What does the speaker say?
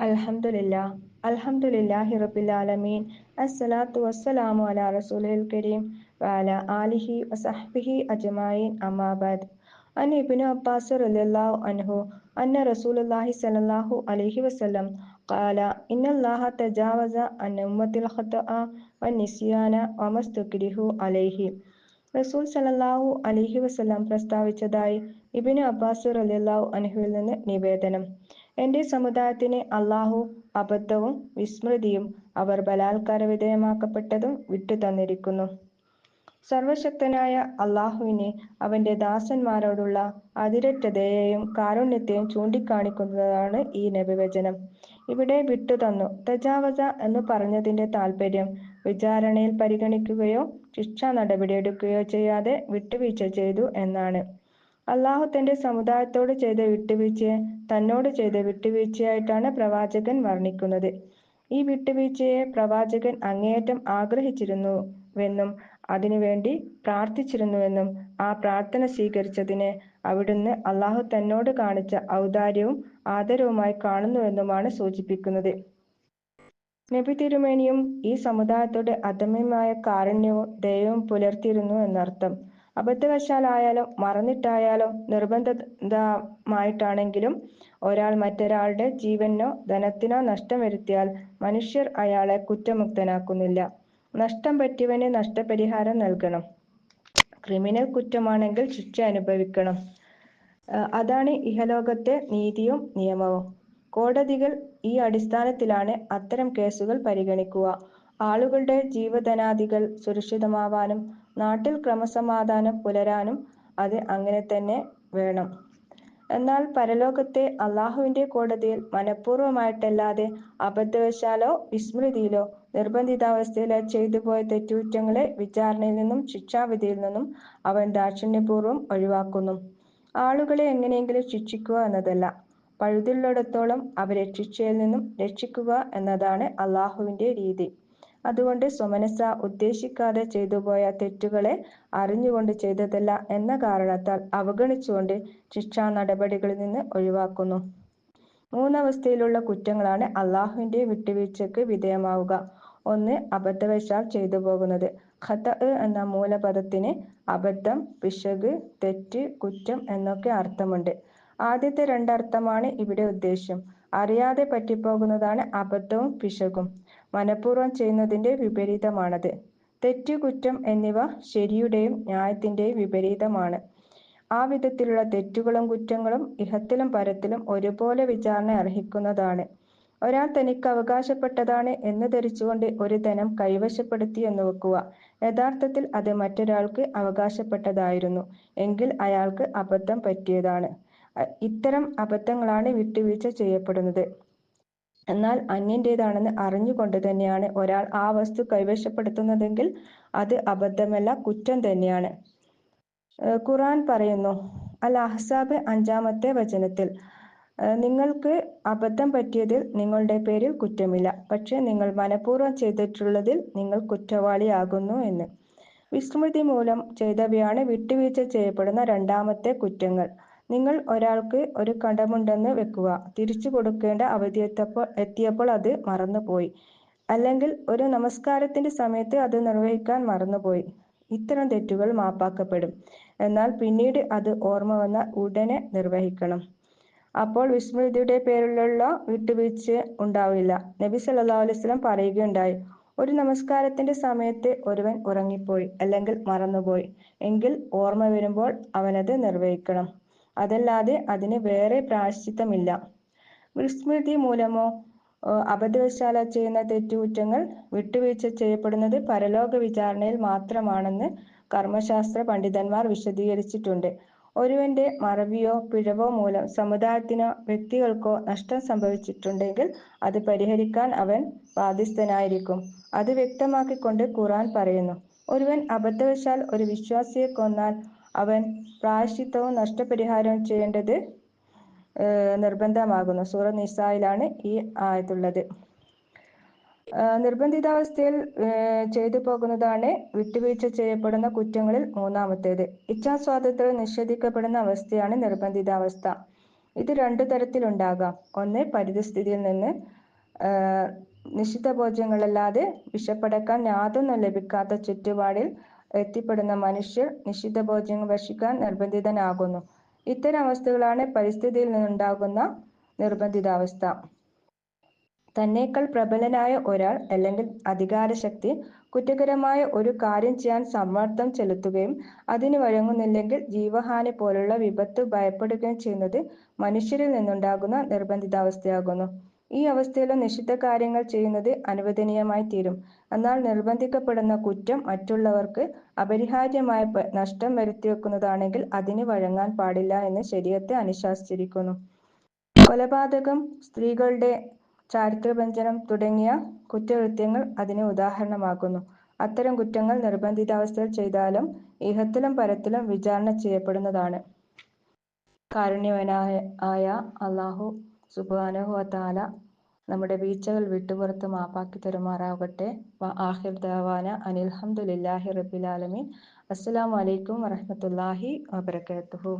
അൽഹംദുലില്ലാ അൽഹംദുലില്ലാഹി റബ്ബിൽ ആലമീൻ അസ്സലാത്തു വസ്സലാമു അലാ റസൂലിൽ കരീം വഅലാ ആലിഹി വസഹ്ബിഹി അജ്മഈൻ അമ്മാ ബഅദ്. അൻ ഇബ്നു അബ്ബാസ് റളിയല്ലാഹു അൻഹു അന്ന റസൂലുള്ളാഹി സ്വല്ലല്ലാഹു അലൈഹി വസല്ലം ഖാല ഇന്നല്ലാഹ തജാവസ അൻ ഉമ്മത്തിൽ ഖതഅ വന്നിസ്യാന വമസ്തുക്രിഹു അലൈഹി. റസൂൽ സ്വല്ലല്ലാഹു അലൈഹി വസല്ലം പ്രസ്താവിച്ചതായി ഇബ്നു അബ്ബാസ് റളിയല്ലാഹു അൻഹുവിൽ നിന്ന് നിവേദനം. എന്റെ സമുദായത്തിന് അല്ലാഹു അബദ്ധവും വിസ്മൃതിയും അവർ ബലാത്കാര വിധേയമാക്കപ്പെട്ടതും വിട്ടുതന്നിരിക്കുന്നു. സർവശക്തനായ അല്ലാഹുവിന് അവന്റെ ദാസന്മാരോടുള്ള അതിരറ്റ ദയയെയും കാരുണ്യത്തെയും ചൂണ്ടിക്കാണിക്കുന്നതാണ് ഈ നബിവചനം. ഇവിടെ വിട്ടുതന്നു, തജാവസ എന്ന് പറഞ്ഞതിന്റെ താൽപര്യം വിചാരണയിൽ പരിഗണിക്കുകയോ ശിക്ഷാ നടപടിയെടുക്കുകയോ ചെയ്യാതെ വിട്ടുവീഴ്ച ചെയ്തു എന്നാണ്. അല്ലാഹു തന്റെ സമുദായത്തോട് ചെയ്ത വിട്ടുവീഴ്ചയെ തന്നോട് ചെയ്ത വിട്ടുവീഴ്ചയായിട്ടാണ് പ്രവാചകൻ വർണ്ണിക്കുന്നത്. ഈ വിട്ടുവീഴ്ചയെ പ്രവാചകൻ അങ്ങേയറ്റം ആഗ്രഹിച്ചിരുന്നുവെന്നും അതിനുവേണ്ടി പ്രാർത്ഥിച്ചിരുന്നുവെന്നും ആ പ്രാർത്ഥന സ്വീകരിച്ചതിനെ അവിടുന്ന് അല്ലാഹു തന്നോട് കാണിച്ച ഔദാര്യവും ആദരവുമായി കാണുന്നുവെന്നുമാണ് സൂചിപ്പിക്കുന്നത്. നബി തിരുമേനിയും ഈ സമുദായത്തോട് അദമ്യമായ കാരുണ്യവും ദയവും പുലർത്തിയിരുന്നു എന്നർത്ഥം. അബദ്ധവശാലായാലും മറന്നിട്ടായാലും നിർബന്ധിതമായിട്ടാണെങ്കിലും ഒരാൾ മറ്റൊരാളുടെ ജീവനോ ധനത്തിനോ നഷ്ടം വരുത്തിയാൽ മനുഷ്യർ അയാളെ കുറ്റമുക്തനാക്കുന്നില്ല. നഷ്ടം പറ്റിയവന് നഷ്ടപരിഹാരം നൽകണം. ക്രിമിനൽ കുറ്റമാണെങ്കിൽ ശിക്ഷ അനുഭവിക്കണം. അതാണ് ഇഹലോകത്തെ നീതിയും നിയമവും. കോടതികൾ ഈ അടിസ്ഥാനത്തിലാണ് അത്തരം കേസുകൾ പരിഗണിക്കുക. ആളുകളുടെ ജീവധനാദികൾ സുരക്ഷിതമാവാനും നാട്ടിൽ ക്രമസമാധാനം പുലരാനും അത് അങ്ങനെ തന്നെ വേണം. എന്നാൽ പരലോകത്തെ അല്ലാഹുവിന്റെ കോടതിയിൽ മനഃപൂർവമായിട്ടല്ലാതെ അബദ്ധവശാലോ വിസ്മൃതിയിലോ നിർബന്ധിതാവസ്ഥയിലോ ചെയ്തുപോയ തെറ്റുകുറ്റങ്ങളെ വിചാരണയിൽ നിന്നും ശിക്ഷാവിധിയിൽ നിന്നും അവൻ ദാക്ഷിണ്യപൂർവം ഒഴിവാക്കുന്നു. ആളുകളെ എങ്ങനെയെങ്കിലും ശിക്ഷിക്കുക എന്നതല്ല, പഴുതുള്ളിടത്തോളം അവരെ ശിക്ഷയിൽ നിന്നും രക്ഷിക്കുക എന്നതാണ് അല്ലാഹുവിന്റെ രീതി. അതുകൊണ്ട് സ്വമനസ്സാ ഉദ്ദേശിക്കാതെ ചെയ്തുപോയ തെറ്റുകളെ അറിഞ്ഞുകൊണ്ട് ചെയ്തതല്ല എന്ന കാരണത്താൽ അവഗണിച്ചുകൊണ്ട് ശിക്ഷാ നടപടികളിൽ നിന്ന് ഒഴിവാക്കുന്നു. മൂന്നവസ്ഥയിലുള്ള കുറ്റങ്ങളാണ് അല്ലാഹുവിന്റെ വിട്ടുവീഴ്ചയ്ക്ക് വിധേയമാവുക. ഒന്ന്, അബദ്ധവശാൽ ചെയ്തുപോകുന്നത്. ഖതഅ് എന്ന മൂലപദത്തിന് അബദ്ധം, പിശക്, തെറ്റ്, കുറ്റം എന്നൊക്കെ അർത്ഥമുണ്ട്. ആദ്യത്തെ രണ്ടർത്ഥമാണ് ഇവിടെ ഉദ്ദേശ്യം. അറിയാതെ പറ്റിപ്പോകുന്നതാണ് അബദ്ധവും പിശകും. മനഃപൂർവം ചെയ്യുന്നതിന്റെ വിപരീതമാണത്. തെറ്റ്, കുറ്റം എന്നിവ ശരിയുടെയും ന്യായത്തിന്റെയും വിപരീതമാണ്. ആ വിധത്തിലുള്ള തെറ്റുകളും കുറ്റങ്ങളും ഇഹത്തിലും പരത്തിലും ഒരുപോലെ വിചാരണ അർഹിക്കുന്നതാണ്. ഒരാൾ തനിക്ക് അവകാശപ്പെട്ടതാണ് എന്ന് ധരിച്ചുകൊണ്ട് ഒരു ധനം കൈവശപ്പെടുത്തി എന്ന് വെക്കുക. യഥാർത്ഥത്തിൽ അത് മറ്റൊരാൾക്ക് അവകാശപ്പെട്ടതായിരുന്നു എങ്കിൽ അയാൾക്ക് അബദ്ധം പറ്റിയതാണ്. ഇത്തരം അബദ്ധങ്ങളാണ് വിട്ടുവീഴ്ച ചെയ്യപ്പെടുന്നത്. എന്നാൽ അന്യന്റേതാണെന്ന് അറിഞ്ഞുകൊണ്ട് തന്നെയാണ് ഒരാൾ ആ വസ്തു കൈവശപ്പെടുത്തുന്നതെങ്കിൽ അത് അബദ്ധമല്ല, കുറ്റം തന്നെയാണ്. ഖുർആൻ പറയുന്നു, അൽ അഹ്സാബ് 5-ാമത്തെ വചനത്തിൽ, നിങ്ങൾക്ക് അബദ്ധം പറ്റിയതിൽ നിങ്ങളുടെ പേരിൽ കുറ്റമില്ല, പക്ഷെ നിങ്ങൾ മനഃപൂർവം ചെയ്തിട്ടുള്ളതിൽ നിങ്ങൾ കുറ്റവാളിയാകുന്നു എന്ന്. വിസ്മൃതി മൂലം ചെയ്തവയാണ് വിട്ടുവീഴ്ച ചെയ്യപ്പെടുന്ന രണ്ടാമത്തെ കുറ്റങ്ങൾ. നിങ്ങൾ ഒരാൾക്ക് ഒരു കടമുണ്ടെന്ന് വെക്കുക, തിരിച്ചു കൊടുക്കേണ്ട അവധി എത്തിയപ്പോൾ അത് മറന്നുപോയി, അല്ലെങ്കിൽ ഒരു നമസ്കാരത്തിന്റെ സമയത്ത് അത് നിർവഹിക്കാൻ മറന്നുപോയി. ഇത്തരം തെറ്റുകൾ മാപ്പാക്കപ്പെടും. എന്നാൽ പിന്നീട് അത് ഓർമ്മ വന്നാൽ ഉടനെ നിർവഹിക്കണം. അപ്പോൾ വിസ്മൃതിയുടെ പേരിലുള്ള വിട്ടുവീഴ്ച ഉണ്ടാവില്ല. നബി സല്ലല്ലാഹു അലൈഹി വസല്ലം പറയുകയുണ്ടായി, ഒരു നമസ്കാരത്തിന്റെ സമയത്ത് ഒരുവൻ ഉറങ്ങിപ്പോയി അല്ലെങ്കിൽ മറന്നുപോയി എങ്കിൽ ഓർമ്മ വരുമ്പോൾ അവനത് നിർവഹിക്കണം. അതല്ലാതെ അതിന് വേറെ പ്രായശ്ചിത്തമില്ല. വിസ്മൃതി മൂലമോ അബദ്ധവശാലോ ചെയ്യുന്ന തെറ്റുകുറ്റങ്ങൾ വിട്ടുവീഴ്ച ചെയ്യപ്പെടുന്നത് പരലോക വിചാരണയിൽ മാത്രമാണെന്ന് കർമ്മശാസ്ത്ര പണ്ഡിതന്മാർ വിശദീകരിച്ചിട്ടുണ്ട്. ഒരുവന്റെ മറവിയോ പിഴവോ മൂലം സമുദായത്തിനോ വ്യക്തികൾക്കോ നഷ്ടം സംഭവിച്ചിട്ടുണ്ടെങ്കിൽ അത് പരിഹരിക്കാൻ അവൻ ബാധ്യസ്ഥനായിരിക്കും. അത് വ്യക്തമാക്കിക്കൊണ്ട് ഖുർആൻ പറയുന്നു, ഒരുവൻ അബദ്ധവശാൽ ഒരു വിശ്വാസിയെ കൊന്നാൽ അവൻ പ്രായശ്ചിത്തവും നഷ്ടപരിഹാരവും ചെയ്യേണ്ടത് നിർബന്ധമാകുന്നു. സൂറ നിസായിലാണ് ഈ ആയത്തുള്ളത്. നിർബന്ധിതാവസ്ഥയിൽ ചെയ്തു പോകുന്നതാണ് വിട്ടുവീഴ്ച ചെയ്യപ്പെടുന്ന കുറ്റങ്ങളിൽ മൂന്നാമത്തേത്. ഇച്ഛാസ്വാതന്ത്ര്യം നിഷേധിക്കപ്പെടുന്ന അവസ്ഥയാണ് നിർബന്ധിതാവസ്ഥ. ഇത് രണ്ടു തരത്തിലുണ്ടാകാം. ഒന്ന്, പരിതസ്ഥിതിയിൽ നിന്ന് നിഷിദ്ധ ഭോജ്യങ്ങളല്ലാതെ വിശപ്പടക്കാൻ യാതൊന്നും ലഭിക്കാത്ത ചുറ്റുപാടിൽ എത്തിപ്പെടുന്ന മനുഷ്യർ നിഷിദ്ധ ഭോജ്യങ്ങൾ ഭക്ഷിക്കാൻ നിർബന്ധിതനാകുന്നു. ഇത്തരം അവസ്ഥകളാണ് പരിസ്ഥിതിയിൽ നിന്നുണ്ടാകുന്ന നിർബന്ധിതാവസ്ഥ. തന്നേക്കാൾ പ്രബലനായ ഒരാൾ അല്ലെങ്കിൽ അധികാരശക്തി കുറ്റകരമായ ഒരു കാര്യം ചെയ്യാൻ സമ്മർദ്ദം ചെലുത്തുകയും അതിന് വഴങ്ങുന്നില്ലെങ്കിൽ ജീവഹാനി പോലുള്ള വിപത്ത് ഭയപ്പെടുകയും ചെയ്യുന്നത് മനുഷ്യരിൽ നിന്നുണ്ടാകുന്ന നിർബന്ധിതാവസ്ഥയാകുന്നു. ഈ അവസ്ഥയിലും നിഷിദ്ധ കാര്യങ്ങൾ ചെയ്യുന്നത് അനുവദനീയമായി തീരും. എന്നാൽ നിർബന്ധിക്കപ്പെടുന്ന കുറ്റം മറ്റുള്ളവർക്ക് അപരിഹാര്യമായ നഷ്ടം വരുത്തിവെക്കുന്നതാണെങ്കിൽ അതിന് വഴങ്ങാൻ പാടില്ല എന്ന് ശരീഅത്ത് അനുശാസിച്ചിരിക്കുന്നു. കൊലപാതകം, സ്ത്രീകളുടെ ചാരിത്രഭഞ്ജനം തുടങ്ങിയ കുറ്റകൃത്യങ്ങൾ അതിന് ഉദാഹരണമാകുന്നു. അത്തരം കുറ്റങ്ങൾ നിർബന്ധിതാവസ്ഥയിൽ ചെയ്താലും ഇഹത്തിലും പരത്തിലും വിചാരണ ചെയ്യപ്പെടുന്നതാണ്. കാരുണ്യവാനായ അല്ലാഹു സുബ്ഹാനഹു വ തആല നമ്മുടെ വീഴ്ചകൾ വിട്ടുപുറത്ത് മാപ്പാക്കി തരുമാറാകട്ടെ. ആഖിർ ദഅവാന അനിൽ ഹംദുലില്ലാഹി റബ്ബിൽ ആലമീൻ. അസ്സലാമു അലൈക്കും വറഹ്മത്തുള്ളാഹി വബറകാതുഹു.